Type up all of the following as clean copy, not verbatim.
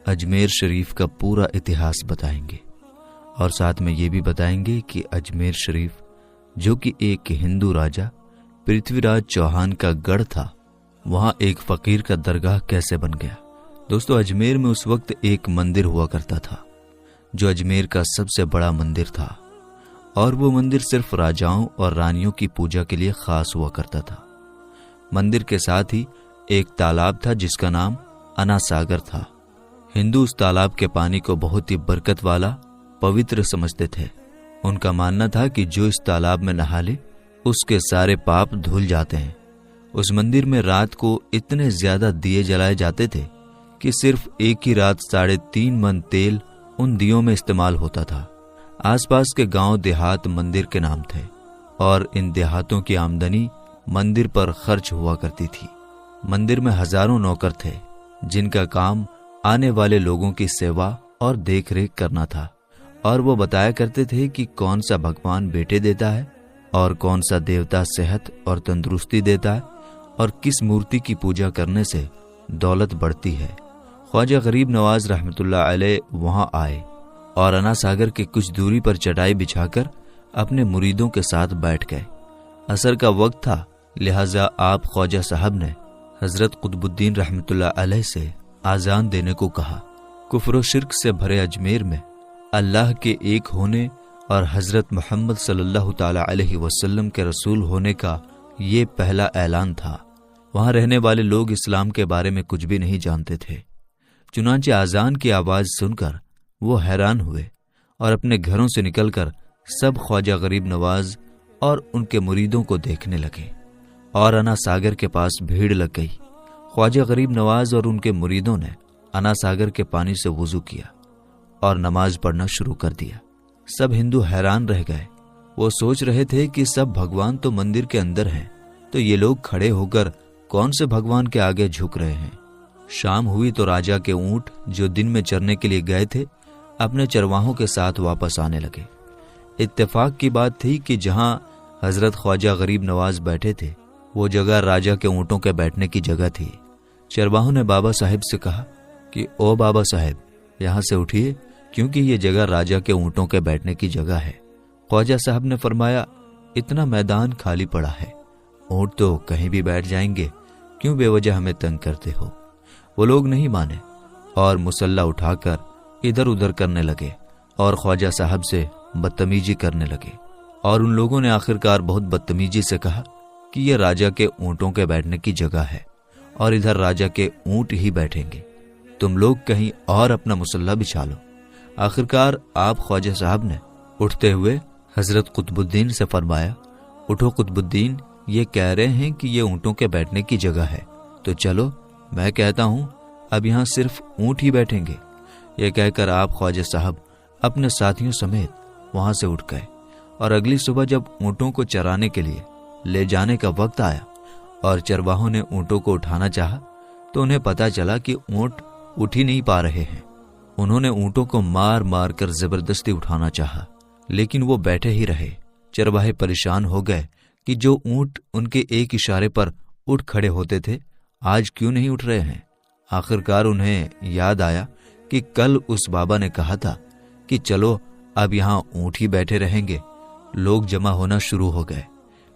अजमेर शरीफ का पूरा इतिहास बताएंगे और साथ में ये भी बताएंगे कि अजमेर शरीफ जो कि एक हिंदू राजा पृथ्वीराज चौहान का गढ़ था, वहां एक फकीर का दरगाह कैसे बन गया। दोस्तों, अजमेर में उस वक्त एक मंदिर हुआ करता था जो अजमेर का सबसे बड़ा मंदिर था और वो मंदिर सिर्फ राजाओं और रानियों की पूजा के लिए खास हुआ करता था। मंदिर के साथ ही एक तालाब था जिसका नाम अना सागर था। हिंदू उस तालाब के पानी को बहुत ही बरकत वाला, पवित्र समझते थे। उनका मानना था कि जो इस तालाब में नहा ले उसके सारे पाप धुल जाते हैं। उस मंदिर में रात को इतने ज्यादा दिए जलाए जाते थे कि सिर्फ एक ही रात 3.5 मन तेल उन दियों में इस्तेमाल होता था। आसपास के गांव देहात मंदिर के नाम थे और इन देहातों की आमदनी मंदिर पर खर्च हुआ करती थी। मंदिर में हजारों नौकर थे जिनका काम आने वाले लोगों की सेवा और देखरेख करना था और वो बताया करते थे कि कौन सा भगवान बेटे देता है और कौन सा देवता सेहत और तंदुरुस्ती देता है और किस मूर्ति की पूजा करने से दौलत बढ़ती है। ख्वाजा गरीब नवाज रहमतुल्लाह अलैह वहां आए और अना सागर के कुछ दूरी पर चटाई बिछाकर अपने मुरीदों के साथ बैठ गए। असर का वक्त था, लिहाजा आप ख्वाजा साहब ने हजरत कुतुबुद्दीन रहमतुल्लाह अलैह से आजान देने को कहा। कुफ्र शिर्क से भरे अजमेर में अल्लाह के एक होने और हजरत मोहम्मद सल्लल्लाहु ताला अलैहि वसल्लम के रसूल होने का ये पहला ऐलान था। वहां रहने वाले लोग इस्लाम के बारे में कुछ भी नहीं जानते थे। चुनांचे आजान की आवाज सुनकर वो हैरान हुए और अपने घरों से निकलकर सब ख्वाजा गरीब नवाज और उनके मुरीदों को देखने लगे और अना सागर के पास भीड़ लग गई। ख्वाजा गरीब नवाज और उनके मुरीदों ने अना सागर के पानी से वुजू किया और नमाज पढ़ना शुरू कर दिया। सब हिंदू हैरान रह गए। वो सोच रहे थे कि सब भगवान तो मंदिर के अंदर हैं, तो ये लोग खड़े होकर कौन से भगवान के आगे झुक रहे हैं। शाम हुई तो राजा के ऊंट जो दिन में चरने के लिए गए थे अपने चरवाहों के साथ वापस आने लगे। इत्तेफाक की बात थी कि जहां हजरत ख्वाजा गरीब नवाज बैठे थे वो जगह राजा के ऊंटों के बैठने की जगह थी। चरवाहों ने बाबा साहिब से कहा कि ओ बाबा साहिब, यहाँ से उठिए क्योंकि ये जगह राजा के ऊंटों के बैठने की जगह है। ख्वाजा साहब ने फरमाया, इतना मैदान खाली पड़ा है, ऊंट तो कहीं भी बैठ जाएंगे, क्यों बेवजह हमें तंग करते हो। वो लोग नहीं माने और मुसल्ला उठाकर इधर उधर करने लगे और ख्वाजा साहब से बदतमीजी करने लगे और उन लोगों ने आखिरकार बहुत बदतमीजी से कहा कि ये राजा के ऊंटों के बैठने की जगह है और इधर राजा के ऊंट ही बैठेंगे, तुम लोग कहीं और अपना मुसल्ला बिछा लो। आखिरकार आप ख्वाजा साहब ने उठते हुए हजरत कुतुबुद्दीन से फरमाया, उठो कुतुबुद्दीन, ये कह रहे हैं कि ये ऊंटों के बैठने की जगह है, तो चलो मैं कहता हूं अब यहाँ सिर्फ ऊंट ही बैठेंगे। ये कहकर आप ख्वाजा साहब अपने साथियों समेत वहां से उठ गए और अगली सुबह जब ऊंटों को चराने के लिए ले जाने का वक्त आया और चरवाहों ने ऊंटों को उठाना चाहा तो उन्हें पता चला कि ऊंट उठ ही नहीं पा रहे हैं। उन्होंने ऊंटों को मार मार कर जबरदस्ती उठाना चाहा, लेकिन वो बैठे ही रहे। चरवाहे परेशान हो गए कि जो ऊंट उनके एक इशारे पर उठ खड़े होते थे आज क्यों नहीं उठ रहे हैं। आखिरकार उन्हें याद आया कि कल उस बाबा ने कहा था कि चलो अब यहाँ ऊंट ही बैठे रहेंगे। लोग जमा होना शुरू हो गए।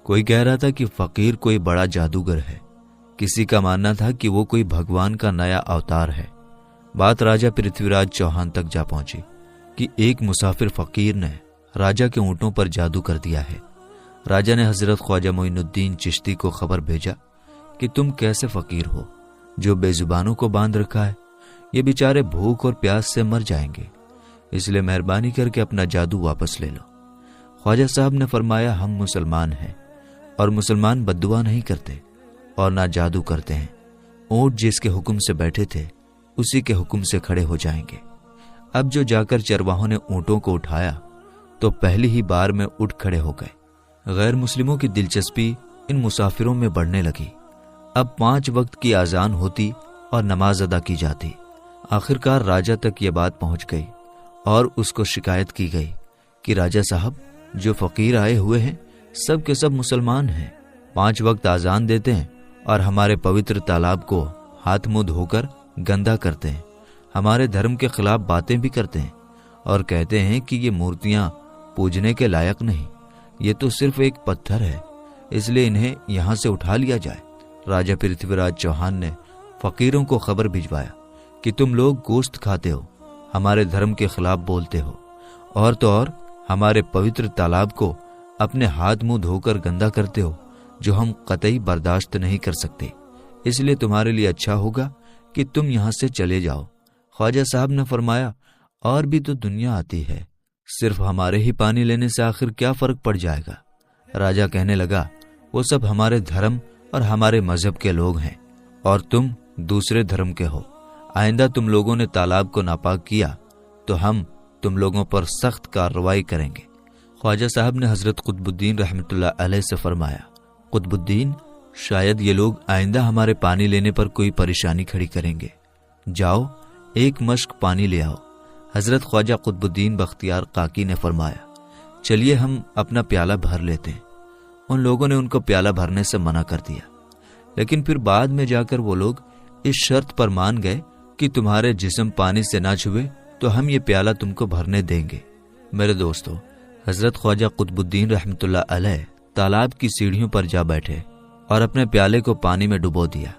कोई कह रहा था कि फकीर कोई बड़ा जादूगर है, किसी का मानना था कि वो कोई भगवान का नया अवतार है। बात राजा पृथ्वीराज चौहान तक जा पहुंची कि एक मुसाफिर फकीर ने राजा के ऊंटों पर जादू कर दिया है। राजा ने हजरत ख्वाजा मोइनुद्दीन चिश्ती को खबर भेजा कि तुम कैसे फकीर हो जो बेजुबानों को बांध रखा है, ये बेचारे भूख और प्यास से मर जाएंगे, इसलिए मेहरबानी करके अपना जादू वापस ले लो। ख्वाजा साहब ने फरमाया, हम मुसलमान हैं और मुसलमान बद्दुआ नहीं करते और ना जादू करते हैं। ऊंट जिसके हुक्म से बैठे थे उसी के हुक्म से खड़े हो जाएंगे। अब जो जाकर चरवाहों ने ऊंटों को उठाया तो पहली ही बार में उठ खड़े हो गए। गैर मुस्लिमों की दिलचस्पी इन मुसाफिरों में बढ़ने लगी। अब 5 वक्त की आजान होती और नमाज अदा की जाती। आखिरकार राजा तक ये बात पहुंच गई और उसको शिकायत की गई कि राजा साहब, जो फकीर आए हुए हैं सब के सब मुसलमान हैं, 5 वक्त आजान देते हैं और हमारे पवित्र तालाब को हाथ मुंह धोकर गंदा करते हैं। हमारे धर्म के खिलाफ बातें भी करते हैं और कहते हैं कि ये मूर्तियां पूजने के लायक नहीं, ये तो सिर्फ एक पत्थर है, इसलिए इन्हें यहां से उठा लिया जाए। राजा पृथ्वीराज चौहान ने फकीरों को खबर भिजवाया कि तुम लोग गोश्त खाते हो, हमारे धर्म के खिलाफ बोलते हो, और तो और हमारे पवित्र तालाब को अपने हाथ मुंह धोकर गंदा करते हो, जो हम कतई बर्दाश्त नहीं कर सकते। इसलिए तुम्हारे लिए अच्छा होगा कि तुम यहां से चले जाओ। ख्वाजा साहब ने फरमाया, और भी तो दुनिया आती है, सिर्फ हमारे ही पानी लेने से आखिर क्या फर्क पड़ जाएगा। राजा कहने लगा, वो सब हमारे धर्म और हमारे मजहब के लोग हैं और तुम दूसरे धर्म के हो। आइंदा तुम लोगों ने तालाब को नापाक किया तो हम तुम लोगों पर सख्त कार्रवाई करेंगे। ख्वाजा साहब ने हजरत कुतुबुद्दीन रहमतुल्लाह अलैह से फरमाया, कुतुबुद्दीन, शायद ये लोग आइंदा हमारे पानी लेने पर कोई परेशानी खड़ी करेंगे। जाओ एक मश्क पानी ले आओ। हजरत ख्वाजा कुतुबुद्दीन बख्तियार काकी ने फरमाया, चलिए हम अपना प्याला भर लेते हैं। उन लोगों ने उनको प्याला भरने से मना कर दिया, लेकिन फिर बाद में जाकर वो लोग इस शर्त पर मान गए कि तुम्हारे जिस्म पानी से ना छुए तो हम ये प्याला तुमको भरने देंगे। मेरे दोस्तों, हजरत ख्वाजा कुतुबुद्दीन रहमतुल्लाह अलैह तालाब की सीढ़ियों पर जा बैठे और अपने प्याले को पानी में डुबो दिया।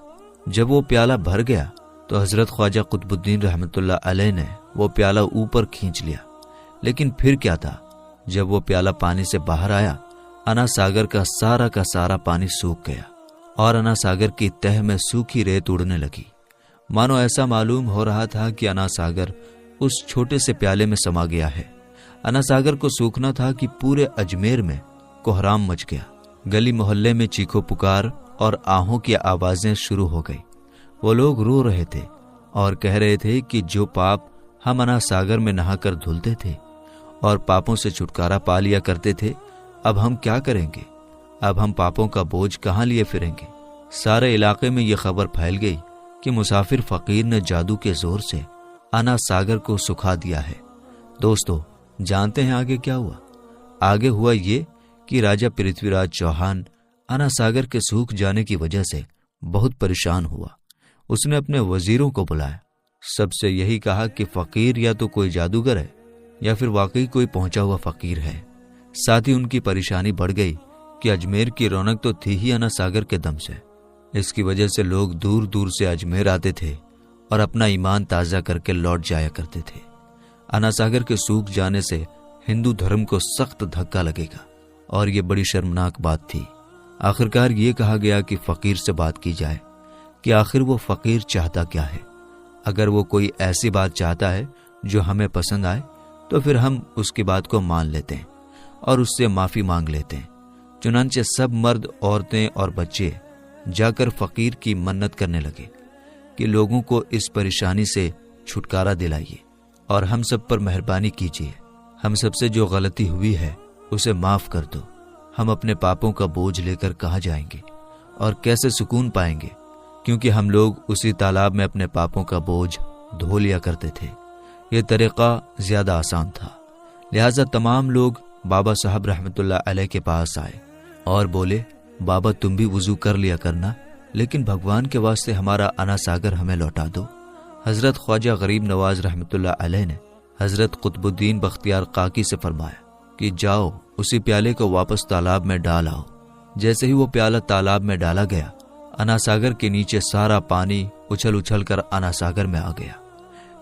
जब वो प्याला भर गया तो हजरत ख्वाजा कुतुबुद्दीन रहमतुल्लाह अलैह ने वो प्याला ऊपर खींच लिया। लेकिन फिर क्या था, जब वो प्याला पानी से बाहर आया, अना सागर का सारा पानी सूख गया और अना सागर की तह में सूखी रेत उड़ने लगी। मानो ऐसा मालूम हो रहा था कि अना सागर उस छोटे से प्याले में समा गया है। अना सागर को सूखना था कि पूरे अजमेर में कोहराम मच गया। गली मोहल्ले में चीखो पुकार और आहों की आवाजें शुरू हो गई। वो लोग रो रहे थे और कह रहे थे कि जो पाप हम अना सागर में नहाकर धुलते थे और पापों से छुटकारा पा लिया करते थे, अब हम क्या करेंगे? अब हम पापों का बोझ कहां लिए फिरेंगे? सारे इलाके में यह खबर फैल गई कि मुसाफिर फकीर ने जादू के जोर से अना सागर को सुखा दिया है। दोस्तों, जानते हैं आगे क्या हुआ? आगे हुआ ये कि राजा पृथ्वीराज चौहान अना सागर के सूख जाने की वजह से बहुत परेशान हुआ। उसने अपने वजीरों को बुलाया, सबसे यही कहा कि फकीर या तो कोई जादूगर है या फिर वाकई कोई पहुंचा हुआ फकीर है। साथ ही उनकी परेशानी बढ़ गई कि अजमेर की रौनक तो थी ही अना सागर के दम से। इसकी वजह से लोग दूर दूर से अजमेर आते थे और अपना ईमान ताज़ा करके लौट जाया करते थे। अना सागर के सूख जाने से हिंदू धर्म को सख्त धक्का लगेगा और ये बड़ी शर्मनाक बात थी। आखिरकार ये कहा गया कि फकीर से बात की जाए कि आखिर वो फकीर चाहता क्या है। अगर वो कोई ऐसी बात चाहता है जो हमें पसंद आए तो फिर हम उसकी बात को मान लेते हैं और उससे माफी मांग लेते हैं। चुनांचे सब मर्द, औरतें और बच्चे जाकर फकीर की मन्नत करने लगे कि लोगों को इस परेशानी से छुटकारा दिलाइए और हम सब पर मेहरबानी कीजिए। हम सबसे जो गलती हुई है उसे माफ कर दो। हम अपने पापों का बोझ लेकर कहाँ जाएंगे और कैसे सुकून पाएंगे, क्योंकि हम लोग उसी तालाब में अपने पापों का बोझ धो लिया करते थे। यह तरीका ज्यादा आसान था। लिहाजा तमाम लोग बाबा साहब रहमतुल्लाह अलैह के पास आए और बोले, बाबा तुम भी वुजू कर लिया करना, लेकिन भगवान के वास्ते हमारा अना सागर हमें लौटा दो। हजरत ख्वाजा गरीब नवाज रहमतुल्लाह अलैह ने हजरत कुतुबुद्दीन बख्तियार काकी से फरमाया कि जाओ उसी प्याले को वापस तालाब में डाल आओ। जैसे ही वो प्याला तालाब में डाला गया, अना सागर के नीचे सारा पानी उछल उछल कर अना सागर में आ गया।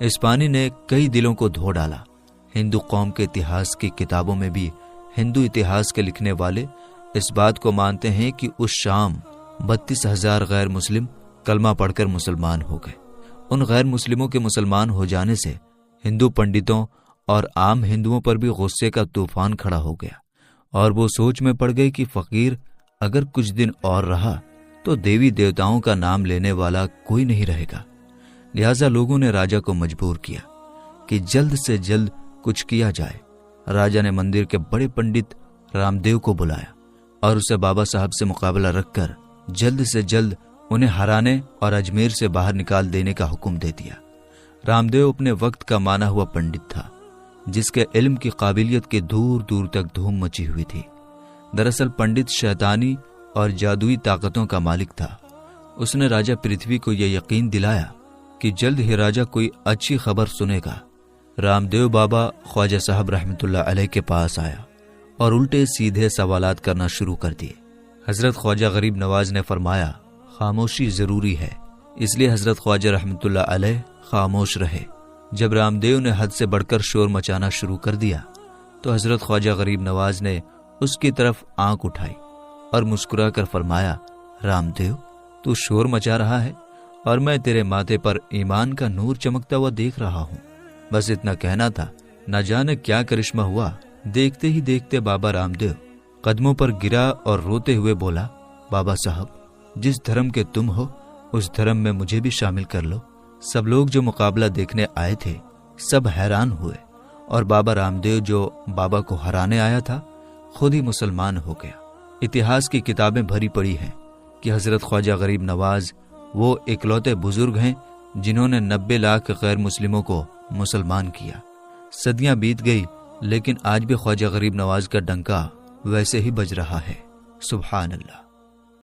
इस पानी ने कई दिलों को धो डाला। हिंदू कौम के इतिहास की किताबों में भी हिंदू इतिहास के लिखने वाले इस बात को मानते हैं कि उस शाम 32,000 गैर मुस्लिम कलमा पढ़कर मुसलमान हो गए। उन गैर मुस्लिमों के मुसलमान हो जाने से हिंदू पंडितों और आम हिंदुओं पर भी गुस्से का तूफान खड़ा हो गया और वो सोच में पड़ गए कि फकीर अगर कुछ दिन और रहा तो देवी देवताओं का नाम लेने वाला कोई नहीं रहेगा। लिहाजा लोगों ने राजा को मजबूर किया कि जल्द से जल्द कुछ किया जाए। राजा ने मंदिर के बड़े पंडित रामदेव को बुलाया और उसे बाबा साहब से मुकाबला रखकर जल्द से जल्द उन्हें हराने और अजमेर से बाहर निकाल देने का हुक्म दे दिया। रामदेव अपने वक्त का माना हुआ पंडित था, जिसके इल्म की काबिलियत के दूर दूर तक धूम मची हुई थी। दरअसल पंडित शैतानी और जादुई ताकतों का मालिक था। उसने राजा पृथ्वी को यह यकीन दिलाया कि जल्द ही राजा कोई अच्छी खबर सुनेगा। रामदेव बाबा ख्वाजा साहब रहमतुल्लाह अलैह के पास आया और उल्टे सीधे सवालात करना शुरू कर दिए। हजरत ख्वाजा गरीब नवाज ने फरमाया, खामोशी जरूरी है, इसलिए हजरत ख्वाजा रहमतुल्लाह अलैह खामोश रहे। जब रामदेव ने हद से बढ़कर शोर मचाना शुरू कर दिया तो हजरत ख्वाजा गरीब नवाज ने उसकी तरफ आंख उठाई और मुस्कुरा कर फरमाया, रामदेव, तू शोर मचा रहा है और मैं तेरे माथे पर ईमान का नूर चमकता हुआ देख रहा हूँ। बस इतना कहना था। न जाने क्या करिश्मा हुआ, देखते ही देखते बाबा रामदेव कदमों पर गिरा और रोते हुए बोला, बाबा साहब, जिस धर्म के तुम हो उस धर्म में मुझे भी शामिल कर लो। सब लोग जो मुकाबला देखने आए थे सब हैरान हुए और बाबा रामदेव जो बाबा को हराने आया था खुद ही मुसलमान हो गया। इतिहास की किताबें भरी पड़ी हैं कि हजरत ख्वाजा गरीब नवाज वो इकलौते बुजुर्ग हैं जिन्होंने 90 लाख गैर मुस्लिमों को मुसलमान किया। सदियां बीत गई लेकिन आज भी ख्वाजा गरीब नवाज का डंका वैसे ही बज रहा है। सुभान अल्लाह।